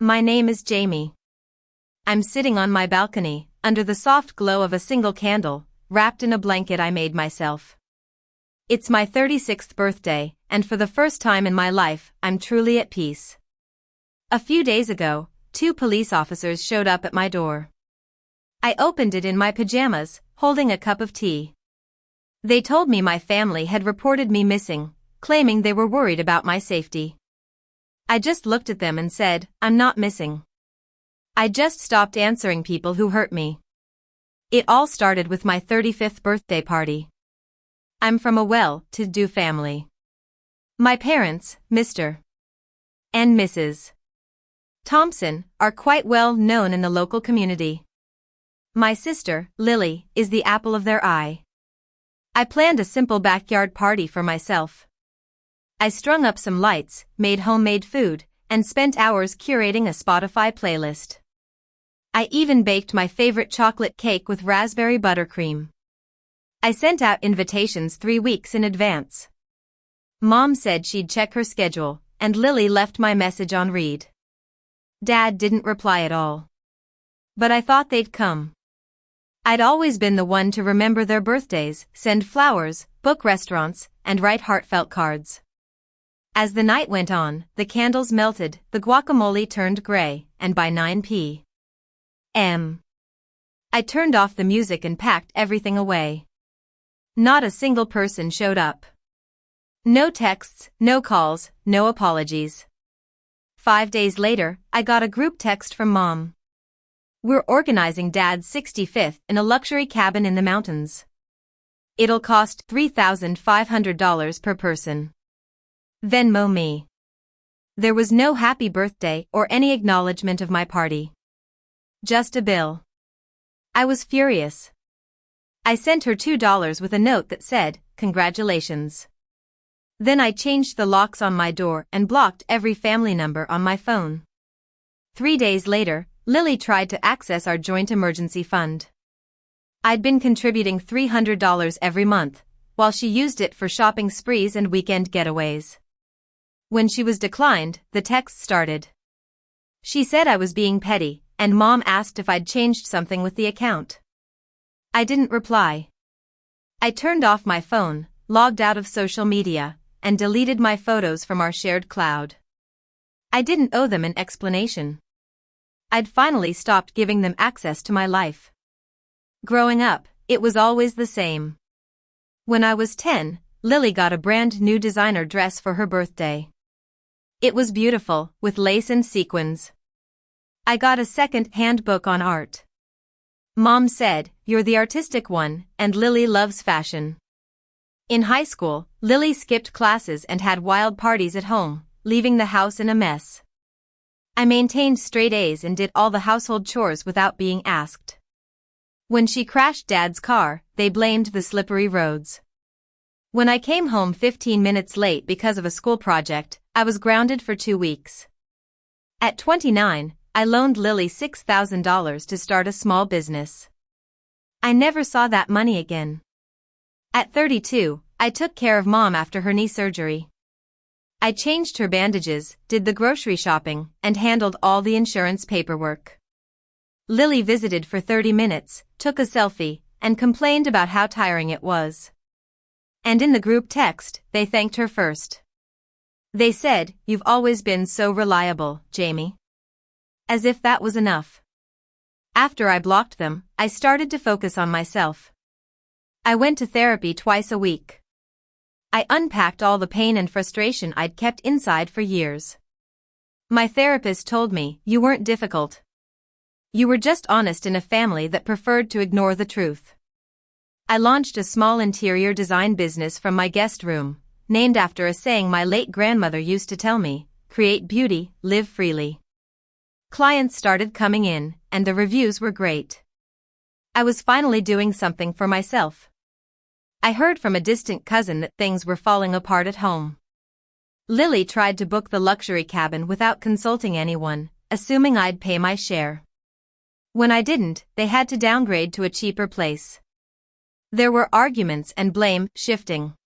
My name is Jamie. I'm sitting on my balcony, under the soft glow of a single candle, wrapped in a blanket I made myself. It's my 36th birthday, and for the first time in my life, I'm truly at peace. A few days ago, 2 police officers showed up at my door. I opened it in my pajamas, holding a cup of tea. They told me my family had reported me missing, claiming they were worried about my safety. I just looked at them and said, I'm not missing. I just stopped answering people who hurt me. It all started with my 35th birthday party. I'm from a well-to-do family. My parents, Mr. and Mrs. Thompson, are quite well known in the local community. My sister, Lily, is the apple of their eye. I planned a simple backyard party for myself. I strung up some lights, made homemade food, and spent hours curating a Spotify playlist. I even baked my favorite chocolate cake with raspberry buttercream. I sent out invitations 3 weeks in advance. Mom said she'd check her schedule, and Lily left my message on read. Dad didn't reply at all. But I thought they'd come. I'd always been the one to remember their birthdays, send flowers, book restaurants, and write heartfelt cards. As the night went on, the candles melted, the guacamole turned gray, and by 9 p.m. I turned off the music and packed everything away. Not a single person showed up. No texts, no calls, no apologies. 5 days later, I got a group text from Mom. We're organizing Dad's 65th in a luxury cabin in the mountains. It'll cost $3,500 per person. Venmo me. There was no happy birthday or any acknowledgement of my party. Just a bill. I was furious. I sent her $2 with a note that said, "Congratulations." Then I changed the locks on my door and blocked every family number on my phone. 3 days later, Lily tried to access our joint emergency fund. I'd been contributing $300 every month, while she used it for shopping sprees and weekend getaways. When she was declined, the texts started. She said I was being petty, and Mom asked if I'd changed something with the account. I didn't reply. I turned off my phone, logged out of social media, and deleted my photos from our shared cloud. I didn't owe them an explanation. I'd finally stopped giving them access to my life. Growing up, it was always the same. When I was 10, Lily got a brand new designer dress for her birthday. It was beautiful, with lace and sequins. I got a second-hand book on art. Mom said, "You're the artistic one, and Lily loves fashion." In high school, Lily skipped classes and had wild parties at home, leaving the house in a mess. I maintained straight A's and did all the household chores without being asked. When she crashed Dad's car, they blamed the slippery roads. When I came home 15 minutes late because of a school project, I was grounded for 2 weeks. At 29, I loaned Lily $6,000 to start a small business. I never saw that money again. At 32, I took care of Mom after her knee surgery. I changed her bandages, did the grocery shopping, and handled all the insurance paperwork. Lily visited for 30 minutes, took a selfie, and complained about how tiring it was. And in the group text, they thanked her first. They said, "You've always been so reliable, Jamie." As if that was enough. After I blocked them, I started to focus on myself. I went to therapy twice a week. I unpacked all the pain and frustration I'd kept inside for years. My therapist told me, "You weren't difficult. You were just honest in a family that preferred to ignore the truth." I launched a small interior design business from my guest room, named after a saying my late grandmother used to tell me, "Create beauty, live freely." Clients started coming in, and the reviews were great. I was finally doing something for myself. I heard from a distant cousin that things were falling apart at home. Lily tried to book the luxury cabin without consulting anyone, assuming I'd pay my share. When I didn't, they had to downgrade to a cheaper place. There were arguments and blame shifting.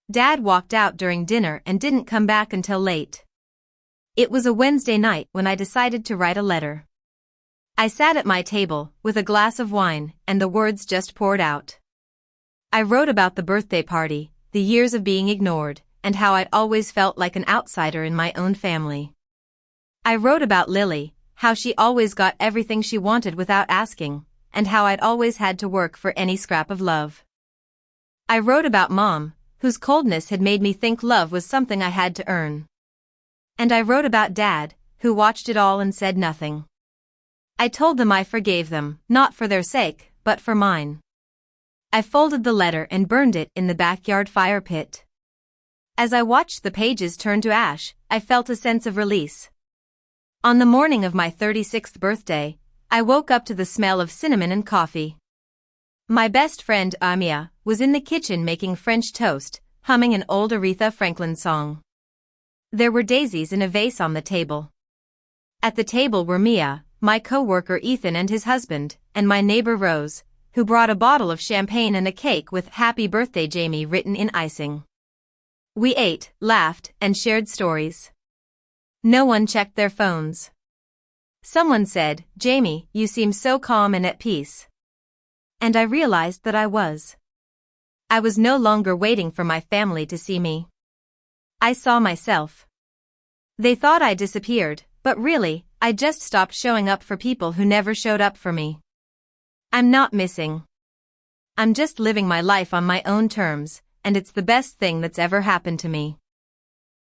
Dad walked out during dinner and didn't come back until late. It was a Wednesday night when I decided to write a letter. I sat at my table, with a glass of wine, and the words just poured out. I wrote about the birthday party, the years of being ignored, and how I'd always felt like an outsider in my own family. I wrote about Lily, how she always got everything she wanted without asking, and how I'd always had to work for any scrap of love. I wrote about Mom, whose coldness had made me think love was something I had to earn. And I wrote about Dad, who watched it all and said nothing. I told them I forgave them, not for their sake, but for mine. I folded the letter and burned it in the backyard fire pit. As I watched the pages turn to ash, I felt a sense of release. On the morning of my 36th birthday, I woke up to the smell of cinnamon and coffee. My best friend Amia was in the kitchen making French toast, humming an old Aretha Franklin song. There were daisies in a vase on the table. At the table were Mia, my co-worker Ethan and his husband, and my neighbor Rose, who brought a bottle of champagne and a cake with "Happy Birthday Jamie" written in icing. We ate, laughed, and shared stories. No one checked their phones. Someone said, "Jamie, you seem so calm and at peace." And I realized that I was. I was no longer waiting for my family to see me. I saw myself. They thought I disappeared, but really, I just stopped showing up for people who never showed up for me. I'm not missing. I'm just living my life on my own terms, and it's the best thing that's ever happened to me.